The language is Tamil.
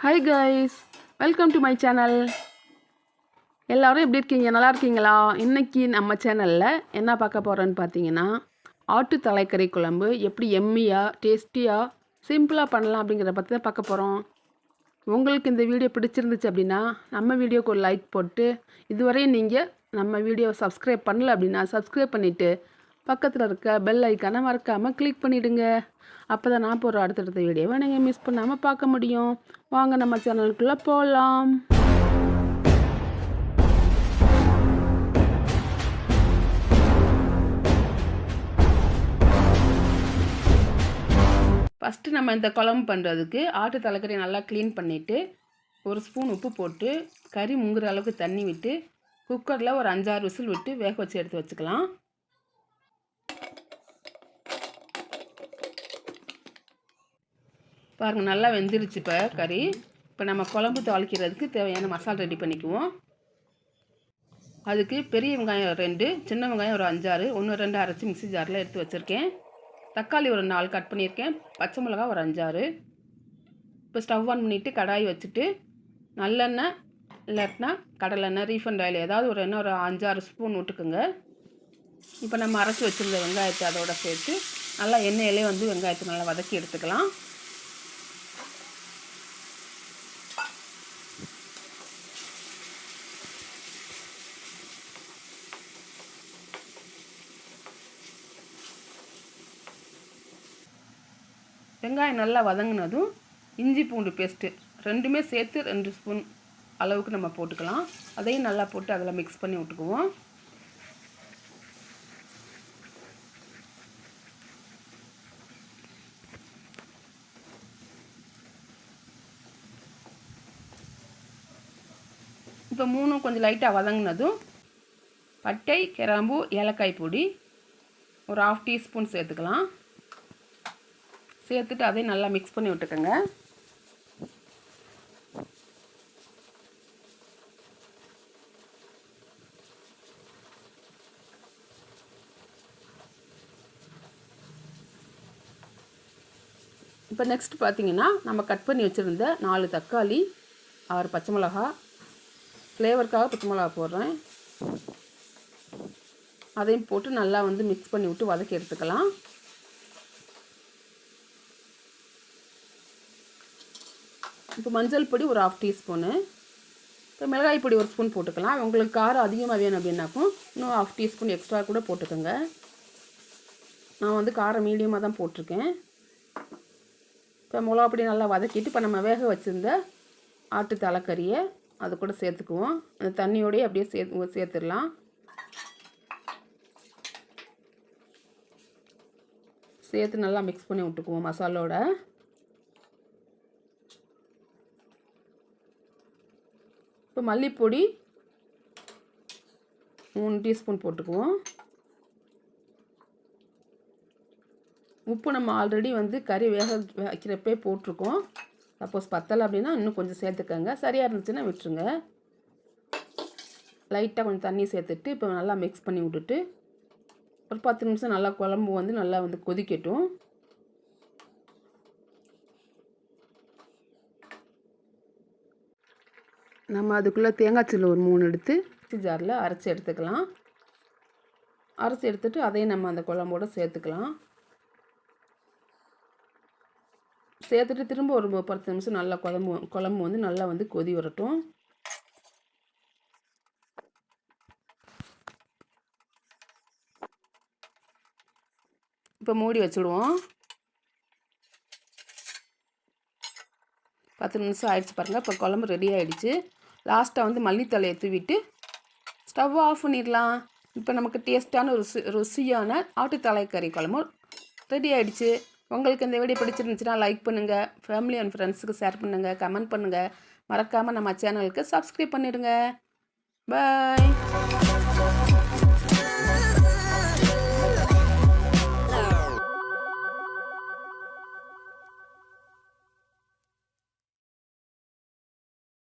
Hi guys, welcome to my channel. எல்லாரும் எப்படி இருக்கீங்க? நல்லா இருக்கீங்களா? இன்னைக்கு நம்ம சேனல்ல என்ன பார்க்க போறோம்னு பார்த்தீங்கன்னா, ஆட்டு தலைக்கறி குழம்பு எப்படி எம்மியா, டேஸ்டியா, சிம்பிளா பண்ணலாம் அப்படிங்கறத பத்தி தான் பார்க்க போறோம். உங்களுக்கு இந்த வீடியோ பிடிச்சிருந்துச்சு அப்படின்னா, நம்ம வீடியோக்கு ஒரு லைக் போட்டு, இதுவரை நீங்க நம்ம வீடியோவை சப்ஸ்கிரைப் பண்ணல அப்படின்னா சப்ஸ்கிரைப் பண்ணிட்டு பக்கத்தில் இருக்க பெல் ஐக்கானை மறக்காமல் கிளிக் பண்ணிவிடுங்க. அப்போ தான் நான் போகிற அடுத்தடுத்த வீடியோவை நீங்கள் மிஸ் பண்ணாமல் பார்க்க முடியும். வாங்க நம்ம சேனலுக்குள்ளே போகலாம். ஃபஸ்ட்டு நம்ம இந்த குழம்பு பண்ணுறதுக்கு ஆட்டு தலைக்கறி நல்லா க்ளீன் பண்ணிவிட்டு ஒரு ஸ்பூன் உப்பு போட்டு கறி முங்குற அளவுக்கு தண்ணி விட்டு குக்கரில் ஒரு 5-6 விசில் விட்டு வேக வச்சு எடுத்து வச்சுக்கலாம். பாருங்கள், நல்லா வெந்துருச்சு இப்போ கறி. இப்போ நம்ம குழம்பு தாளிக்கிறதுக்கு தேவையான மசாலா ரெடி பண்ணிக்குவோம். அதுக்கு பெரிய வெங்காயம் 2, சின்ன வெங்காயம் ஒரு 5-6, 1-2 அரைச்சி மிக்ஸி ஜாரில் எடுத்து வச்சுருக்கேன். தக்காளி ஒரு 4 கட் பண்ணியிருக்கேன். பச்சை மிளகா ஒரு 5-6. இப்போ ஸ்டவ் ஆன் பண்ணிவிட்டு கடாய் வச்சுட்டு நல்லெண்ணெய் இல்லாட்டினா கடலெண்ணெய், ரீஃபண்ட் ஆயில் ஏதாவது ஒரு எண்ணெய் ஒரு 5-6 ஸ்பூன் விட்டுக்குங்க. இப்போ நம்ம அரைச்சி வச்சுருந்த வெங்காயத்தை அதோட சேர்த்து நல்லா எண்ணெயிலே வந்து வெங்காயத்தை நல்லா வதக்கி எடுத்துக்கலாம். வெங்காயம் நல்லா வதங்கினதும் இஞ்சி பூண்டு பேஸ்ட்டு ரெண்டுமே சேர்த்து 2 ஸ்பூன் அளவுக்கு நம்ம போட்டுக்கலாம். அதையும் நல்லா போட்டு அதில் மிக்ஸ் பண்ணி விட்டுக்குவோம். இப்போ 3 கொஞ்சம் லைட்டாக வதங்கினதும் பட்டை, கிராம்பு, ஏலக்காய் பொடி ஒரு 1/2 டீஸ்பூன் சேர்த்துக்கலாம். சேர்த்துட்டு அதையும் நல்லா மிக்ஸ் பண்ணி விட்டுக்கோங்க. இப்போ நெக்ஸ்ட் பார்த்தீங்கன்னா, நம்ம கட் பண்ணி வச்சுருந்த 4 தக்காளி, 6 பச்சை மிளகா, ஃப்ளேவருக்காக பச்சை மிளகா போடுறேன். அதையும் போட்டு நல்லா வந்து மிக்ஸ் பண்ணி விட்டு வதக்கி எடுத்துக்கலாம். இப்போ மஞ்சள் பொடி ஒரு 1/2 டீஸ்பூனு, இப்போ மிளகாய் பொடி ஒரு ஸ்பூன் போட்டுக்கலாம். உங்களுக்கு காரம் அதிகமாக வேணும் அப்படின்னாக்கும் இன்னும் 1/2 டீஸ்பூன் எக்ஸ்ட்ரா கூட போட்டுக்கோங்க. நான் வந்து காரம் மீடியமாக தான் போட்டிருக்கேன். இப்போ மிளகா பொடி நல்லா வதக்கிட்டு இப்போ நம்ம வேக வச்சுருந்த ஆட்டு தலைக்கறியை அது கூட சேர்த்துக்குவோம். அந்த தண்ணியோடய அப்படியே சேர்த்துடலாம். சேர்த்து நல்லா மிக்ஸ் பண்ணி விட்டுக்குவோம் மசாலோட. இப்போ மல்லிப்பொடி 3 டீஸ்பூன் போட்டுக்குவோம். உப்பு நம்ம ஆல்ரெடி வந்து கறி வேக வைக்கிறப்பே போட்டிருக்கோம். சப்போஸ் பத்தலை அப்படின்னா இன்னும் கொஞ்சம் சேர்த்துக்கோங்க. சரியாக இருந்துச்சுன்னா விட்டுருங்க. லைட்டாக கொஞ்சம் தண்ணி சேர்த்துட்டு இப்போ நல்லா மிக்ஸ் பண்ணி விட்டுட்டு ஒரு 10 நிமிஷம் நல்லா குழம்பு வந்து நல்லா வந்து கொதிக்கட்டும். நம்ம அதுக்குள்ளே தேங்காய் சில்லு ஒரு 3 எடுத்து மிக்ஸி ஜாரில் அரைச்சி எடுத்துக்கலாம். அரைச்சி எடுத்துட்டு அதையும் நம்ம அந்த குழம்போடு சேர்த்துக்கலாம். சேர்த்துட்டு திரும்ப ஒரு 10 நிமிஷம் நல்லா குழம்பு வந்து நல்லா வந்து கொதி வரட்டும். இப்போ மூடி வச்சுடுவோம். 10 நிமிஷம் ஆயிடுச்சு பாருங்கள். இப்போ குழம்பு ரெடி ஆகிடுச்சு. லாஸ்ட்டாக வந்து மல்லித்தலையை தூவிட்டு ஸ்டவ் ஆஃப் பண்ணிடலாம். இப்போ நமக்கு டேஸ்ட்டான ருசியான ஆட்டு தலைக்கறி குழம்பு ரெடி ஆகிடுச்சு. உங்களுக்கு இந்த வீடியோ பிடிச்சிருந்துச்சுன்னா லைக் பண்ணுங்கள், ஃபேமிலி அண்ட் ஃப்ரெண்ட்ஸுக்கு ஷேர் பண்ணுங்கள், கமெண்ட் பண்ணுங்கள். மறக்காமல் நம்ம சேனலுக்கு சப்ஸ்கிரைப் பண்ணிடுங்க. பாய்.